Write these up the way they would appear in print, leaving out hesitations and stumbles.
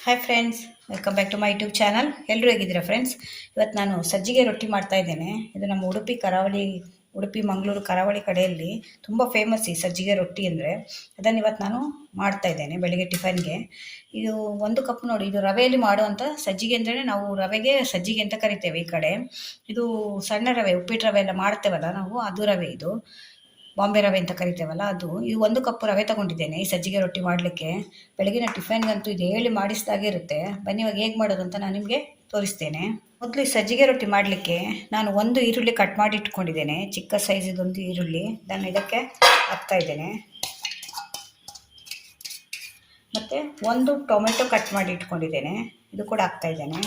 Hi friends, welcome back to my YouTube channel. ಎಲ್ಲರೂ ಹೇಗಿದ್ದೀರಾ friends? ಇವತ್ತು ನಾನು ಸಜ್ಜಿಗೆ ರೊಟ್ಟಿ ಮಾಡ್ತಾ ಇದ್ದೇನೆ. ಇದು ನಮ್ಮ ಉಡುಪಿ ಮಂಗಳೂರು ಕರಾವಳಿ ಕಡೆಯಲ್ಲಿ ತುಂಬ ಫೇಮಸ್ ಈ ಸಜ್ಜಿಗೆ ರೊಟ್ಟಿ ಅಂದರೆ. ಅದನ್ನು ಇವತ್ತು ನಾನು ಮಾಡ್ತಾ ಇದ್ದೇನೆ ಬೆಳಿಗ್ಗೆ ಟಿಫನ್ಗೆ. ಇದು 1 ಕಪ್ ನೋಡಿ, ಇದು ರವೆಯಲ್ಲಿ ಮಾಡುವಂಥ ಸಜ್ಜಿಗೆ ಅಂದರೆ ನಾವು ರವೆಗೆ ಸಜ್ಜಿಗೆ ಅಂತ ಕರಿತೇವೆ ಈ ಕಡೆ. ಇದು ಸಣ್ಣ ರವೆ, ಉಪ್ಪಿಟ್ಟು ರವೆ ಎಲ್ಲ ಮಾಡ್ತೇವಲ್ಲ ನಾವು, ಅದು ರವೆ. ಇದು ಬಾಂಬೆ ರವೆ ಅಂತ ಕರಿತೇವಲ್ಲ ಅದು. ಇದು 1 ಕಪ್ ರವೆ ತಗೊಂಡಿದ್ದೇನೆ ಈ ಸಜ್ಜಿಗೆ ರೊಟ್ಟಿ ಮಾಡಲಿಕ್ಕೆ. ಬೆಳಗಿನ ಟಿಫನ್ಗಂತೂ ಇದು ಹೇಳಿ ಮಾಡಿಸಿದಾಗೆ ಇರುತ್ತೆ. ಬನ್ನಿ ಇವಾಗ ಹೇಗೆ ಮಾಡೋದು ಅಂತ ನಾನು ನಿಮಗೆ ತೋರಿಸ್ತೇನೆ. ಮೊದಲು ಈ ಸಜ್ಜಿಗೆ ರೊಟ್ಟಿ ಮಾಡಲಿಕ್ಕೆ ನಾನು 1 ಈರುಳ್ಳಿ ಕಟ್ ಮಾಡಿ ಇಟ್ಕೊಂಡಿದ್ದೇನೆ, ಚಿಕ್ಕ ಸೈಜಿದೊಂದು ಈರುಳ್ಳಿ. ನಾನು ಇದಕ್ಕೆ ಹಾಕ್ತಾ ಇದ್ದೇನೆ. ಮತ್ತು 1 ಟೊಮೆಟೊ ಕಟ್ ಮಾಡಿ ಇಟ್ಕೊಂಡಿದ್ದೇನೆ, ಇದು ಕೂಡ ಹಾಕ್ತಾ ಇದ್ದೇನೆ.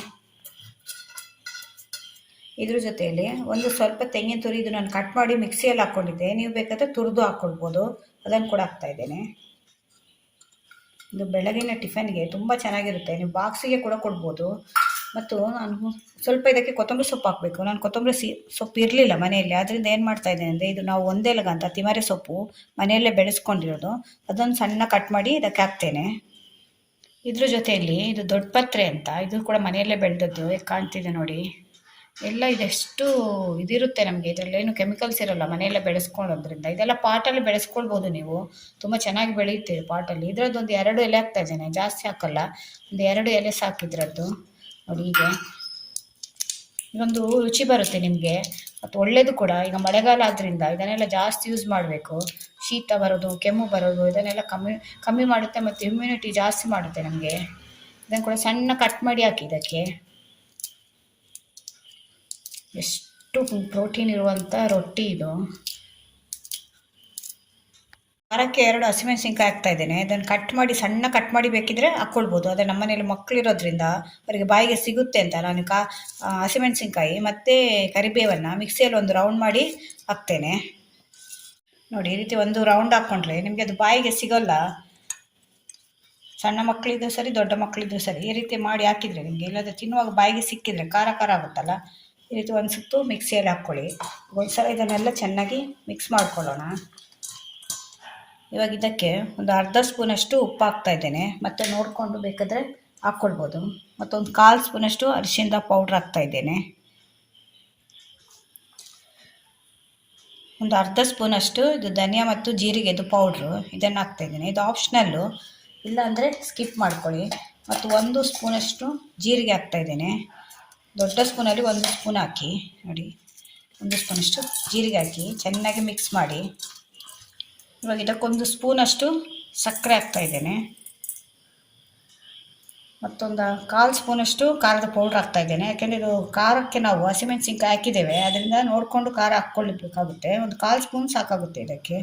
ಇದ್ರ ಜೊತೆಯಲ್ಲಿ ಸ್ವಲ್ಪ ತೆಂಗಿನ ತುರಿ, ಇದು ನಾನು ಕಟ್ ಮಾಡಿ ಮಿಕ್ಸಿಯಲ್ಲಿ ಹಾಕ್ಕೊಂಡಿದ್ದೆ. ನೀವು ಬೇಕಾದರೆ ತುರಿದು ಹಾಕ್ಕೊಳ್ಬೋದು, ಅದನ್ನು ಕೂಡ ಹಾಕ್ತಾ ಇದ್ದೇನೆ. ಇದು ಬೆಳಗಿನ ಟಿಫನ್ಗೆ ತುಂಬ ಚೆನ್ನಾಗಿರುತ್ತೆ, ನೀವು ಬಾಕ್ಸಿಗೆ ಕೂಡ ಕೊಡ್ಬೋದು. ಮತ್ತು ನಾನು ಸ್ವಲ್ಪ ಇದಕ್ಕೆ ಕೊತ್ತಂಬರಿ ಸೊಪ್ಪು ಹಾಕಬೇಕು. ನಾನು ಕೊತ್ತಂಬರಿ ಸೊಪ್ಪು ಇರಲಿಲ್ಲ ಮನೆಯಲ್ಲಿ, ಅದರಿಂದ ಏನು ಮಾಡ್ತಾ ಇದ್ದೇನೆ ಅಂದರೆ, ಇದು ನಾವು ಒಂದೇಲಗ ಅಂತ ತಿಮರೆ ಸೊಪ್ಪು ಮನೆಯಲ್ಲೇ ಬೆಳೆಸ್ಕೊಂಡಿರೋದು, ಅದನ್ನು ಸಣ್ಣ ಕಟ್ ಮಾಡಿ ಇದಕ್ಕೆ ಹಾಕ್ತೇನೆ. ಇದ್ರ ಜೊತೆಯಲ್ಲಿ ಇದು ದೊಡ್ಡ ಪತ್ರೆ ಅಂತ, ಇದು ಕೂಡ ಮನೆಯಲ್ಲೇ ಬೆಳೆದದ್ದು, ಕಾಣ್ತಿದೆ ನೋಡಿ. ಎಲ್ಲ ಇದೆಷ್ಟು ಇದಿರುತ್ತೆ ನಮಗೆ, ಇದರಲ್ಲೇನು ಕೆಮಿಕಲ್ಸ್ ಇರೋಲ್ಲ, ಮನೆಯಲ್ಲೇ ಬೆಳೆಸ್ಕೊಳ್ಳೋದ್ರಿಂದ. ಇದೆಲ್ಲ ಪಾಟಲ್ಲಿ ಬೆಳೆಸ್ಕೊಳ್ಬೋದು ನೀವು, ತುಂಬ ಚೆನ್ನಾಗಿ ಬೆಳೆಯುತ್ತೆ ಪಾಟಲ್ಲಿ. ಇದರದ್ದು 2 ಎಲೆ ಹಾಕ್ತಾ ಇದ್ದೇನೆ, ಜಾಸ್ತಿ ಹಾಕಲ್ಲ, 2 ಎಲೆ ಸಾಕಿದ್ರದ್ದು ನೋಡಿ. ಹೀಗೆ ಇದೊಂದು ರುಚಿ ಬರುತ್ತೆ ನಿಮಗೆ, ಮತ್ತು ಒಳ್ಳೆಯದು ಕೂಡ. ಈಗ ಮಳೆಗಾಲ ಆದ್ದರಿಂದ ಇದನ್ನೆಲ್ಲ ಜಾಸ್ತಿ ಯೂಸ್ ಮಾಡಬೇಕು. ಶೀತ ಬರೋದು, ಕೆಮ್ಮು ಬರೋದು, ಇದನ್ನೆಲ್ಲ ಕಮ್ಮಿ ಮಾಡುತ್ತೆ, ಮತ್ತು ಇಮ್ಯುನಿಟಿ ಜಾಸ್ತಿ ಮಾಡುತ್ತೆ ನಮಗೆ. ಇದನ್ನು ಕೂಡ ಸಣ್ಣ ಕಟ್ ಮಾಡಿ ಹಾಕಿ ಇದಕ್ಕೆ. ಎಷ್ಟು ಪ್ರೋಟೀನ್ ಇರುವಂಥ ರೊಟ್ಟಿ ಇದು. ವಾರಕ್ಕೆ 2 ಹಸಿಮೆಣಸಿನ್ಕಾಯಿ ಹಾಕ್ತಾ ಇದ್ದೇನೆ. ಇದನ್ನು ಸಣ್ಣ ಕಟ್ ಮಾಡಿ ಬೇಕಿದ್ರೆ ಹಾಕ್ಕೊಳ್ಬೋದು. ಆದರೆ ನಮ್ಮ ಮನೇಲಿ ಮಕ್ಕಳಿರೋದ್ರಿಂದ ಅವರಿಗೆ ಬಾಯಿಗೆ ಸಿಗುತ್ತೆ ಅಂತ ನಾನು ಹಸಿಮೆಣಸಿನ್ಕಾಯಿ ಮತ್ತು ಕರಿಬೇವನ್ನು ಮಿಕ್ಸಿಯಲ್ಲಿ 1 ರೌಂಡ್ ಮಾಡಿ ಹಾಕ್ತೇನೆ. ನೋಡಿ, ಈ ರೀತಿ 1 ರೌಂಡ್ ಹಾಕ್ಕೊಂಡ್ರೆ ನಿಮಗೆ ಅದು ಬಾಯಿಗೆ ಸಿಗೋಲ್ಲ. ಸಣ್ಣ ಮಕ್ಕಳಿದ್ದು ಸರಿ, ದೊಡ್ಡ ಮಕ್ಕಳಿದ್ದು ಸರಿ, ಈ ರೀತಿ ಮಾಡಿ ಹಾಕಿದರೆ ನಿಮಗೆ, ಇಲ್ಲದ ತಿನ್ನುವಾಗ ಬಾಯಿಗೆ ಸಿಕ್ಕಿದರೆ ಖಾರ ಆಗುತ್ತಲ್ಲ. ಈ ರೀತಿ 1 ಸುತ್ತು ಮಿಕ್ಸಿಯಲ್ಲಿ ಹಾಕ್ಕೊಳ್ಳಿ. ಒಂದ್ಸಲ ಇದನ್ನೆಲ್ಲ ಚೆನ್ನಾಗಿ ಮಿಕ್ಸ್ ಮಾಡ್ಕೊಳ್ಳೋಣ. ಇವಾಗ ಇದಕ್ಕೆ ಅರ್ಧ ಸ್ಪೂನಷ್ಟು ಉಪ್ಪು ಹಾಕ್ತಾ ಇದ್ದೇನೆ, ಮತ್ತು ನೋಡಿಕೊಂಡು ಬೇಕಾದರೆ ಹಾಕ್ಕೊಳ್ಬೋದು. ಮತ್ತು 1/4 ಸ್ಪೂನಷ್ಟು ಅರಿಶಿಣದ ಪೌಡ್ರ್ ಹಾಕ್ತಾ ಇದ್ದೇನೆ. ಅರ್ಧ ಸ್ಪೂನಷ್ಟು ಇದು ಧನಿಯಾ ಮತ್ತು ಜೀರಿಗೆದು ಪೌಡ್ರು, ಇದನ್ನು ಹಾಕ್ತಾ ಇದ್ದೇನೆ. ಇದು ಆಪ್ಷನಲ್ಲು, ಇಲ್ಲಾಂದರೆ ಸ್ಕಿಪ್ ಮಾಡ್ಕೊಳ್ಳಿ. ಮತ್ತು 1 ಸ್ಪೂನಷ್ಟು ಜೀರಿಗೆ ಹಾಕ್ತಾ ಇದ್ದೇನೆ. ದೊಡ್ಡ ಸ್ಪೂನಲ್ಲಿ 1 ಸ್ಪೂನ್ ಹಾಕಿ ನೋಡಿ. 1 ಸ್ಪೂನಷ್ಟು ಜೀರಿಗೆ ಹಾಕಿ ಚೆನ್ನಾಗಿ ಮಿಕ್ಸ್ ಮಾಡಿ. ಇವಾಗ ಇದಕ್ಕೆ 1 ಸ್ಪೂನಷ್ಟು ಸಕ್ಕರೆ ಹಾಕ್ತಾ ಇದ್ದೇನೆ. ಮತ್ತೊಂದು 1/4 ಸ್ಪೂನಷ್ಟು ಖಾರದ ಪೌಡ್ರ್ ಹಾಕ್ತಾ ಇದ್ದೇನೆ. ಯಾಕೆಂದರೆ ಇದು ಖಾರಕ್ಕೆ ನಾವು ಹಸಿಮೆಣಸಿನ್ಕಾಯಿ ಹಾಕಿದ್ದೇವೆ, ಅದರಿಂದ ನೋಡಿಕೊಂಡು ಖಾರ ಹಾಕ್ಕೊಳ್ಳಬೇಕಾಗುತ್ತೆ. 1/4 ಸ್ಪೂನ್ ಸಾಕಾಗುತ್ತೆ ಇದಕ್ಕೆ.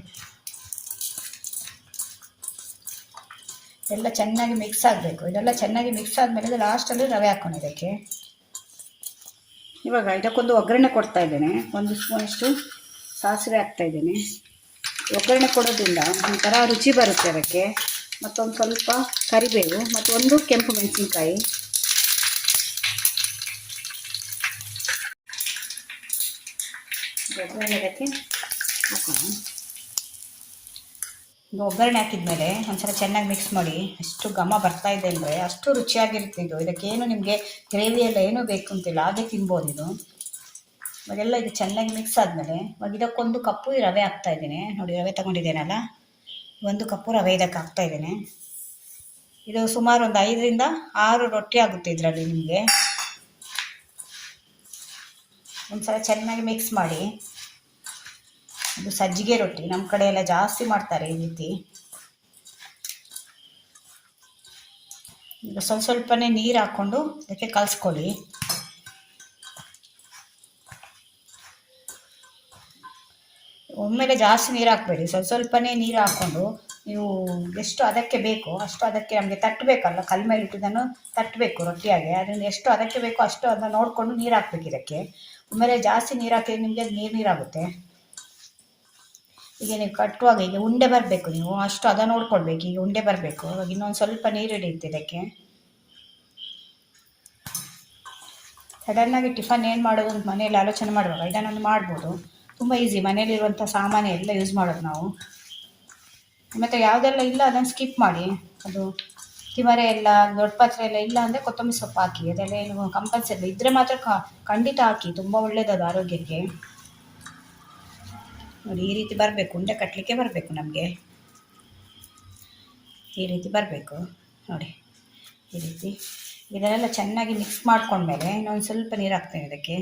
ಎಲ್ಲ ಚೆನ್ನಾಗಿ ಮಿಕ್ಸ್ ಆಗಬೇಕು. ಇದೆಲ್ಲ ಚೆನ್ನಾಗಿ ಮಿಕ್ಸ್ ಆದಮೇಲೆ ಲಾಸ್ಟಲ್ಲಿ ರವೆ ಹಾಕೋಣ ಇದಕ್ಕೆ. ಇವಾಗ ಇದಕ್ಕೊಂದು ಒಗ್ಗರಣೆ ಕೊಡ್ತಾ ಇದ್ದೇನೆ. 1 ಸ್ಪೂನಷ್ಟು ಸಾಸಿವೆ ಹಾಕ್ತಾ ಇದ್ದೇನೆ. ಒಗ್ಗರಣೆ ಕೊಡೋದ್ರಿಂದ ಒಂಥರ ರುಚಿ ಬರುತ್ತೆ ಅದಕ್ಕೆ. ಮತ್ತೊಂದು ಸ್ವಲ್ಪ ಕರಿಬೇವು ಮತ್ತು 1 ಕೆಂಪು ಮೆಣಸಿನ್ಕಾಯಿ. ಒಗ್ಗರಣೆ ಇದಕ್ಕೆ ಹಾಕೋಣ. ಒಗ್ಗರಣೆ ಹಾಕಿದ್ಮೇಲೆ ಒಂದ್ಸಲ ಚೆನ್ನಾಗಿ ಮಿಕ್ಸ್ ಮಾಡಿ. ಎಷ್ಟು ಘಮ ಬರ್ತಾ ಇದೆ ಅಂದರೆ ಅಷ್ಟು ರುಚಿಯಾಗಿರುತ್ತೆ ಇದು. ಇದಕ್ಕೇನು ನಿಮಗೆ ಗ್ರೇವಿ ಎಲ್ಲ ಏನೂ ಬೇಕು ಅಂತಿಲ್ಲ, ಹಾಗೆ ತಿನ್ಬೋದು ಇದು. ಇವಾಗೆಲ್ಲ ಇದು ಚೆನ್ನಾಗಿ ಮಿಕ್ಸ್ ಆದಮೇಲೆ ಇವಾಗ ಇದಕ್ಕೊಂದು ಕಪ್ಪು ರವೆ ಹಾಕ್ತಾ ಇದ್ದೇನೆ. ನೋಡಿ, ರವೆ ತಗೊಂಡಿದ್ದೇನಲ್ಲ, 1 ಕಪ್ಪು ರವೆ ಇದಕ್ಕೆ ಹಾಕ್ತಾ ಇದ್ದೇನೆ. ಇದು ಸುಮಾರು 5 ರಿಂದ 6 ರೊಟ್ಟಿ ಆಗುತ್ತೆ ಇದರಲ್ಲಿ ನಿಮಗೆ. ಒಂದ್ಸಲ ಚೆನ್ನಾಗಿ ಮಿಕ್ಸ್ ಮಾಡಿ. ಇದು ಸಜ್ಜಿಗೆ ರೊಟ್ಟಿ, ನಮ್ಮ ಕಡೆ ಎಲ್ಲ ಜಾಸ್ತಿ ಮಾಡ್ತಾರೆ ಈ ರೀತಿ. ಈಗ ಸ್ವಲ್ಪನೇ ನೀರು ಹಾಕ್ಕೊಂಡು ಇದಕ್ಕೆ ಕಲಿಸ್ಕೊಳ್ಳಿ. ಒಮ್ಮೆಲೆ ಜಾಸ್ತಿ ನೀರು ಹಾಕಬೇಡಿ, ಸ್ವಲ್ಪನೇ ನೀರು ಹಾಕ್ಕೊಂಡು ನೀವು ಎಷ್ಟು ಅದಕ್ಕೆ ಬೇಕು ಅಷ್ಟು, ಅದಕ್ಕೆ ನಮಗೆ ತಟ್ಟಬೇಕಲ್ಲ, ಕಲ್ ಮೇಲೆ ಇಟ್ಟಿದ್ದನ್ನು ತಟ್ಟಬೇಕು ರೊಟ್ಟಿಯಾಗೆ. ಅದರಿಂದ ಎಷ್ಟು ಅದಕ್ಕೆ ಬೇಕು ಅಷ್ಟು ಅದನ್ನು ನೋಡಿಕೊಂಡು ನೀರು ಹಾಕ್ಬೇಕು ಇದಕ್ಕೆ. ಒಮ್ಮೆಲೆ ಜಾಸ್ತಿ ನೀರು ಹಾಕಿದ್ರೆ ನಿಮಗೆ ಅದು ನೀರಾಗುತ್ತೆ. ಈಗ ನೀವು ಕಟ್ಟುವಾಗ ಈಗ ಉಂಡೆ ಬರಬೇಕು, ನೀವು ಅಷ್ಟು ಅದನ್ನು ನೋಡ್ಕೊಳ್ಬೇಕು. ಈಗ ಉಂಡೆ ಬರಬೇಕು. ಇವಾಗ ಇನ್ನೊಂದು ಸ್ವಲ್ಪ ನೀರು ಹಿಡಿಯುತ್ತೆ ಇದಕ್ಕೆ. ಸಡನ್ನಾಗಿ ಟಿಫನ್ ಏನು ಮಾಡೋದು ಅಂತ ಮನೆಯಲ್ಲಿ ಆಲೋಚನೆ ಮಾಡುವಾಗ ಇದನ್ನೊಂದು ಮಾಡ್ಬೋದು. ತುಂಬ ಈಸಿ, ಮನೇಲಿರುವಂಥ ಸಾಮಾನು ಎಲ್ಲ ಯೂಸ್ ಮಾಡೋದು ನಾವು. ಮತ್ತು ಯಾವುದೆಲ್ಲ ಇಲ್ಲ ಅದನ್ನು ಸ್ಕಿಪ್ ಮಾಡಿ. ಅದು ತಿಮರೆ ಎಲ್ಲ ದೊಡ್ಡ ಪಾತ್ರೆ ಎಲ್ಲ ಇಲ್ಲ ಅಂದರೆ ಕೊತ್ತಂಬರಿ ಸೊಪ್ಪು ಹಾಕಿ, ಅದೆಲ್ಲ ಏನು ಕಂಪಲ್ಸರಿ ಇದ್ದರೆ ಮಾತ್ರ ಖಂಡಿತ ಹಾಕಿ, ತುಂಬ ಒಳ್ಳೆಯದದು ಆರೋಗ್ಯಕ್ಕೆ. ನೋಡಿ ಈ ರೀತಿ ಬರಬೇಕು, ಉಂಡೆ ಕಟ್ಟಲಿಕ್ಕೆ ಬರಬೇಕು ನಮಗೆ, ಈ ರೀತಿ ಬರಬೇಕು ನೋಡಿ. ಈ ರೀತಿ ಇದನ್ನೆಲ್ಲ ಚೆನ್ನಾಗಿ ಮಿಕ್ಸ್ ಮಾಡ್ಕೊಂಡ್ಮೇಲೆ ಇನ್ನೊಂದು ಸ್ವಲ್ಪ ನೀರು ಹಾಕ್ತೇನೆ ಇದಕ್ಕೆ.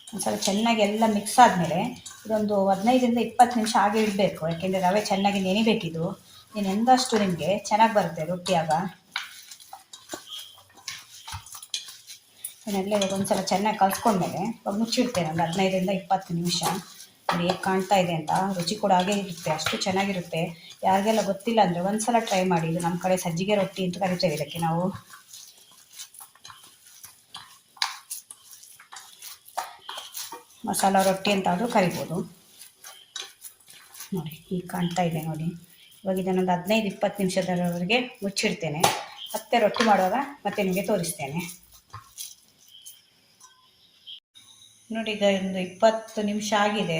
ಒಂದು ಸ್ವಲ್ಪ ಚೆನ್ನಾಗಿ ಎಲ್ಲ ಮಿಕ್ಸ್ ಆದಮೇಲೆ ಇದೊಂದು 15ರಿಂದ 20 ನಿಮಿಷ ಹಾಗೆ ಇಡಬೇಕು, ಯಾಕೆಂದರೆ ರವೆ ಚೆನ್ನಾಗಿ ನೆನಿಬೇಕಿದು. ನೀನು ಎಂದಷ್ಟು ನಿಮಗೆ ಚೆನ್ನಾಗಿ ಬರುತ್ತೆ ರೊಟ್ಟಿಯಾಗ. ಇದನ್ನೆಲ್ಲ ಇವಾಗ ಒಂದು ಸಲ ಚೆನ್ನಾಗಿ ಕಲಿಸ್ಕೊಂಡ್ಮೇಲೆ ಇವಾಗ ಮುಚ್ಚಿಡ್ತೇನೆ ಒಂದು 15ರಿಂದ 20 ನಿಮಿಷ. ನೋಡಿ ಹೇಗೆ ಕಾಣ್ತಾ ಇದೆ ಅಂತ, ರುಚಿ ಕೂಡ ಹಾಗೆ ಇರುತ್ತೆ, ಅಷ್ಟು ಚೆನ್ನಾಗಿರುತ್ತೆ. ಯಾರಿಗೆಲ್ಲ ಗೊತ್ತಿಲ್ಲ ಅಂದರೆ ಒಂದು ಸಲ ಟ್ರೈ ಮಾಡಿ. ಇದು ನಮ್ಮ ಕಡೆ ಸಜ್ಜಿಗೆ ರೊಟ್ಟಿ ಅಂತ ಕರಿತೇವೆ ಇದಕ್ಕೆ ನಾವು. ಮಸಾಲ ರೊಟ್ಟಿ ಅಂತಾದರೂ ಕರಿಬೋದು. ನೋಡಿ ಈಗ ಕಾಣ್ತಾ ಇದೆ ನೋಡಿ. ಇವಾಗ ಇದನ್ನೊಂದು 15-20 ನಿಮಿಷದವರೆಗೆ ಮುಚ್ಚಿಡ್ತೇನೆ. ಮತ್ತೆ ರೊಟ್ಟಿ ಮಾಡುವಾಗ ಮತ್ತೆ ನಿಮಗೆ ತೋರಿಸ್ತೇನೆ. ನೋಡಿ ಈಗ ಒಂದು 20 ನಿಮಿಷ ಆಗಿದೆ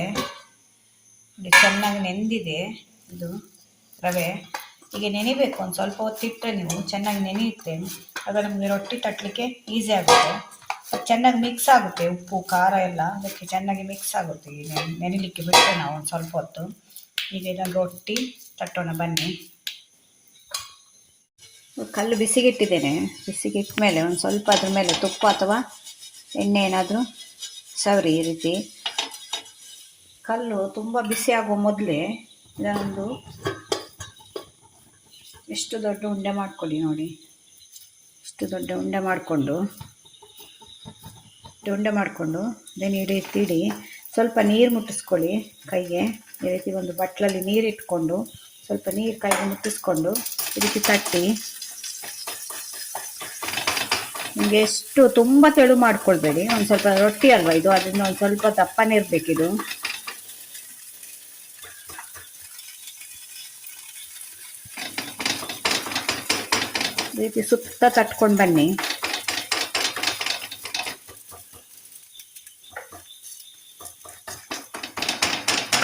ನೋಡಿ, ಚೆನ್ನಾಗಿ ನೆಂದಿದೆ ಇದು ರವೆ. ಈಗ ನೆನಿಬೇಕು, ಒಂದು ಸ್ವಲ್ಪ ಹೊತ್ತಿಟ್ಟರೆ ನೀವು ಚೆನ್ನಾಗಿ ನೆನೆಯುತ್ತೆ, ಆಗ ನಮಗೆ ರೊಟ್ಟಿ ತಟ್ಟಲಿಕ್ಕೆ ಈಸಿ ಆಗುತ್ತೆ. ಅದು ಚೆನ್ನಾಗಿ ಮಿಕ್ಸ್ ಆಗುತ್ತೆ, ಉಪ್ಪು ಖಾರ ಎಲ್ಲ ಅದಕ್ಕೆ ಚೆನ್ನಾಗಿ ಮಿಕ್ಸ್ ಆಗುತ್ತೆ. ಈಗ ನೆನೆಲಿಕ್ಕೆ ಬಿಟ್ಟರೆ ನಾವು ಒಂದು ಸ್ವಲ್ಪ ಹೊತ್ತು. ಈಗ ಇದನ್ನು ರೊಟ್ಟಿ ತಟ್ಟೋಣ ಬನ್ನಿ. ಕಲ್ಲು ಬಿಸಿಗಿಟ್ಟಿದ್ದೇನೆ, ಬಿಸಿಗಿಟ್ಟ ಮೇಲೆ ಒಂದು ಸ್ವಲ್ಪ ಅದ್ರ ಮೇಲೆ ತುಪ್ಪ ಅಥವಾ ಎಣ್ಣೆ ಏನಾದರೂ ಸವರಿ. ಈ ರೀತಿ ಕಲ್ಲು ತುಂಬ ಬಿಸಿ ಆಗುವ ಮೊದಲೇ ಇದನ್ನೊಂದು ಎಷ್ಟು ದೊಡ್ಡ ಉಂಡೆ ಮಾಡಿಕೊಳ್ಳಿ ನೋಡಿ. ಇಷ್ಟು ದೊಡ್ಡ ಉಂಡೆ ಮಾಡಿಕೊಂಡು ಅದನ್ನು ಈ ರೀತಿ ಇಡಿ. ಸ್ವಲ್ಪ ನೀರು ಮುಟ್ಟಿಸ್ಕೊಳ್ಳಿ ಕೈಗೆ. ಈ ರೀತಿ ಒಂದು ಬಟ್ಲಲ್ಲಿ ನೀರು ಇಟ್ಕೊಂಡು ಸ್ವಲ್ಪ ನೀರು ಕೈಗೆ ಮುಟ್ಟಿಸ್ಕೊಂಡು ಈ ರೀತಿ ತಟ್ಟಿ. ನಿಮಗೆ ಎಷ್ಟು ತುಂಬ ತೆಳು ಮಾಡ್ಕೊಳ್ಬೇಡಿ, ಒಂದು ಸ್ವಲ್ಪ ರೊಟ್ಟಿ ಅಲ್ವಾ ಇದು, ಅದರಿಂದ ಒಂದು ಸ್ವಲ್ಪ ದಪ್ಪನೇ ಇರಬೇಕಿದು. ಈ ರೀತಿ ಸುತ್ತ ತಟ್ಕೊಂಡು ಬನ್ನಿ.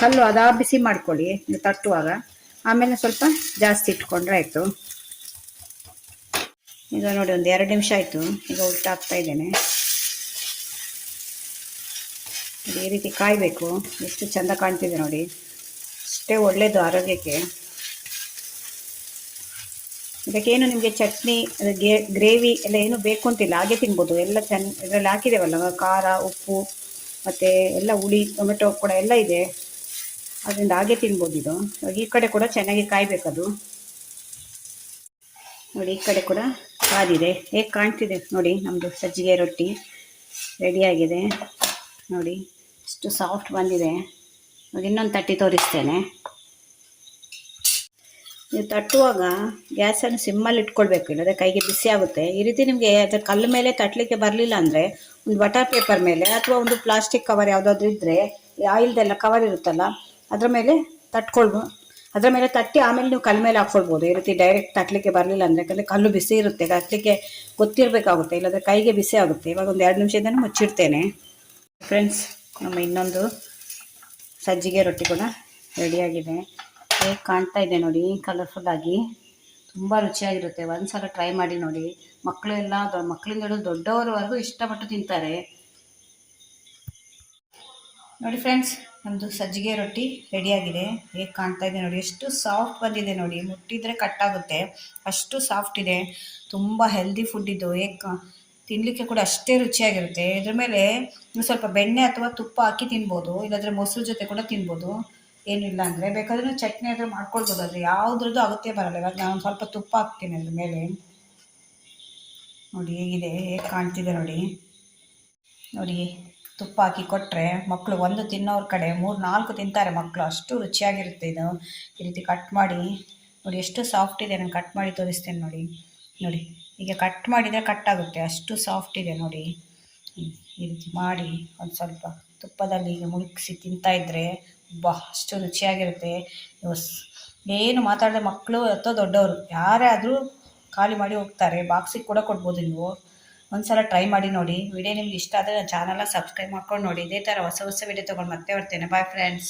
ಕಲ್ಲು ಅದಾ ಬಿಸಿ ಮಾಡ್ಕೊಳ್ಳಿ ನೀವು ತಟ್ಟುವಾಗ, ಆಮೇಲೆ ಸ್ವಲ್ಪ ಜಾಸ್ತಿ ಇಟ್ಕೊಂಡ್ರೆ ಆಯಿತು. ಈಗ ನೋಡಿ ಒಂದು 2 ನಿಮಿಷ ಆಯಿತು. ಈಗ ಉಲ್ಟಾ ಹಾಕ್ತಾ ಇದ್ದೇನೆ. ಈ ರೀತಿ ಕಾಯಬೇಕು. ಎಷ್ಟು ಚೆಂದ ಕಾಣ್ತಿದೆ ನೋಡಿ, ಅಷ್ಟೇ ಒಳ್ಳೆಯದು ಆರೋಗ್ಯಕ್ಕೆ. ಇದಕ್ಕೇನು ನಿಮಗೆ ಚಟ್ನಿ ಗ್ರೇವಿ ಎಲ್ಲ ಏನು ಬೇಕು ಅಂತಿಲ್ಲ, ಹಾಗೆ ತಿನ್ಬೋದು. ಎಲ್ಲ ಇದರಲ್ಲಿ ಹಾಕಿದ್ದೇವಲ್ಲ ಖಾರ ಉಪ್ಪು ಮತ್ತು ಎಲ್ಲ ಹುಳಿ ಟೊಮೆಟೊ ಕೂಡ ಎಲ್ಲ ಇದೆ, ಅದರಿಂದ ಹಾಗೆ ತಿನ್ಬೋದು ಇದು. ಈ ಕಡೆ ಕೂಡ ಚೆನ್ನಾಗಿ ಕಾಯಬೇಕದು ನೋಡಿ. ಈ ಕಡೆ ಕೂಡ ಕಾದಿದೆ, ಹೇಗೆ ಕಾಣ್ತಿದೆ ನೋಡಿ. ನಮ್ಮದು ಸಜ್ಜಿಗೆ ರೊಟ್ಟಿ ರೆಡಿಯಾಗಿದೆ ನೋಡಿ, ಎಷ್ಟು ಸಾಫ್ಟ್ ಬಂದಿದೆ. ಇವಾಗ ಇನ್ನೊಂದು ತಟ್ಟಿ ತೋರಿಸ್ತೇನೆ. ನೀವು ತಟ್ಟುವಾಗ ಗ್ಯಾಸನ್ನು ಸಿಮ್ಮಲ್ಲಿ ಇಟ್ಕೊಳ್ಬೇಕು, ಇಲ್ಲದೆ ಕೈಗೆ ಬಿಸಿ ಆಗುತ್ತೆ. ಈ ರೀತಿ ನಿಮಗೆ ಅದರ ಕಲ್ಲು ಮೇಲೆ ತಟ್ಟಲಿಕ್ಕೆ ಬರಲಿಲ್ಲ ಅಂದರೆ ಒಂದು ಬಟರ್ ಪೇಪರ್ ಮೇಲೆ ಅಥವಾ ಒಂದು ಪ್ಲಾಸ್ಟಿಕ್ ಕವರ್ ಯಾವುದಾದ್ರೂ ಇದ್ದರೆ, ಆಯಿಲ್ದೆಲ್ಲ ಕವರ್ ಇರುತ್ತಲ್ಲ ಅದರ ಮೇಲೆ ಅದರ ಮೇಲೆ ತಟ್ಟಿ ಆಮೇಲೆ ನೀವು ಕಲ್ಲು ಮೇಲೆ ಹಾಕ್ಕೊಳ್ಬೋದು. ಈ ರೀತಿ ಡೈರೆಕ್ಟ್ ತಟ್ಟಲಿಕ್ಕೆ ಬರಲಿಲ್ಲ ಅಂದರೆ, ಯಾಕಂದರೆ ಕಲ್ಲು ಬಿಸಿ ಇರುತ್ತೆ, ತಟ್ಟಲಿಕ್ಕೆ ಗೊತ್ತಿರಬೇಕಾಗುತ್ತೆ, ಇಲ್ಲಾಂದರೆ ಕೈಗೆ ಬಿಸಿ ಆಗುತ್ತೆ. ಇವಾಗ ಒಂದು 2 ನಿಮಿಷದಿಂದ ಮುಚ್ಚಿಡ್ತೇನೆ. ಫ್ರೆಂಡ್ಸ್, ನಮ್ಮ ಇನ್ನೊಂದು ಸಜ್ಜಿಗೆ ರೊಟ್ಟಿ ಕೂಡ ರೆಡಿಯಾಗಿದೆ. ಹೇಗೆ ಕಾಣ್ತಾ ಇದೆ ನೋಡಿ, ಕಲರ್ಫುಲ್ಲಾಗಿ ತುಂಬ ರುಚಿಯಾಗಿರುತ್ತೆ. ಒಂದು ಸಲ ಟ್ರೈ ಮಾಡಿ ನೋಡಿ. ಮಕ್ಕಳಿಂದ ಹಿಡಿದು ದೊಡ್ಡವರವರೆಗೂ ಇಷ್ಟಪಟ್ಟು ತಿಂತಾರೆ ನೋಡಿ. ಫ್ರೆಂಡ್ಸ್, ನಮ್ಮದು ಸಜ್ಜಿಗೆ ರೊಟ್ಟಿ ರೆಡಿಯಾಗಿದೆ. ಹೇಗೆ ಕಾಣ್ತಾ ಇದೆ ನೋಡಿ, ಎಷ್ಟು ಸಾಫ್ಟ್ ಬಂದಿದೆ ನೋಡಿ. ಮುಟ್ಟಿದರೆ ಕಟ್ಟಾಗುತ್ತೆ, ಅಷ್ಟು ಸಾಫ್ಟ್ ಇದೆ. ತುಂಬ ಹೆಲ್ದಿ ಫುಡ್ ಇದು. ತಿನ್ನಲಿಕ್ಕೆ ಕೂಡ ಅಷ್ಟೇ ರುಚಿಯಾಗಿರುತ್ತೆ. ಇದ್ರ ಮೇಲೆ ನೀವು ಸ್ವಲ್ಪ ಬೆಣ್ಣೆ ಅಥವಾ ತುಪ್ಪ ಹಾಕಿ ತಿನ್ಬೋದು, ಇಲ್ಲಾಂದರೆ ಮೊಸರು ಜೊತೆ ಕೂಡ ತಿನ್ಬೋದು. ಏನಿಲ್ಲ ಅಂದರೆ ಬೇಕಾದ್ರೂ ಚಟ್ನಿ ಆದರೆ ಮಾಡ್ಕೊಳ್ಬೋದು, ಆದರೆ ಯಾವುದ್ರದ್ದು ಆಗುತ್ತೆ ಬರಲ್ಲ. ಇವಾಗ ನಾನು ಸ್ವಲ್ಪ ತುಪ್ಪ ಹಾಕ್ತೀನಿ ಅದ್ರ ಮೇಲೆ ನೋಡಿ. ಹೇಗಿದೆ, ಹೇಗೆ ಕಾಣ್ತಿದೆ ನೋಡಿ. ತುಪ್ಪ ಹಾಕಿ ಕೊಟ್ಟರೆ ಮಕ್ಕಳು ಒಂದು ತಿನ್ನೋರ ಕಡೆ 3-4 ತಿಂತಾರೆ ಮಕ್ಕಳು, ಅಷ್ಟು ರುಚಿಯಾಗಿರುತ್ತೆ ಇದು. ಈ ರೀತಿ ಕಟ್ ಮಾಡಿ ನೋಡಿ, ಎಷ್ಟು ಸಾಫ್ಟ್ ಇದೆ. ನಾನು ಕಟ್ ಮಾಡಿ ತೋರಿಸ್ತೇನೆ ನೋಡಿ. ಈಗ ಕಟ್ ಮಾಡಿದರೆ ಕಟ್ಟಾಗುತ್ತೆ, ಅಷ್ಟು ಸಾಫ್ಟ್ ಇದೆ ನೋಡಿ. ಈ ರೀತಿ ಮಾಡಿ ಒಂದು ಸ್ವಲ್ಪ ತುಪ್ಪದಲ್ಲಿ ಈಗ ಮುಳುಗಿಸಿ ತಿಂತಾಯಿದ್ರೆ ಅಷ್ಟು ರುಚಿಯಾಗಿರುತ್ತೆ. ಏನು ಮಾತಾಡಿದ್ರೆ ಮಕ್ಕಳು ಅಥವಾ ದೊಡ್ಡವರು ಯಾರೇ ಆದರೂ ಖಾಲಿ ಮಾಡಿ ಹೋಗ್ತಾರೆ. ಬಾಕ್ಸಿಗೆ ಕೂಡ ಕೊಡ್ಬೋದು ನೀವು. ಒಂದು ಸಲ ಟ್ರೈ ಮಾಡಿ ನೋಡಿ. ವಿಡಿಯೋ ನಿಮ್ಗೆ ಇಷ್ಟ ಆದರೆ ನನ್ನ ಚಾನಲ್ನ ಸಬ್ಸ್ಕ್ರೈಬ್ ಮಾಡ್ಕೊಂಡು ನೋಡಿ. ಇದೇ ಥರ ಹೊಸ ವಿಡಿಯೋ ತೊಗೊಂಡು ಮತ್ತೆ ಬರ್ತೇನೆ. Bye friends.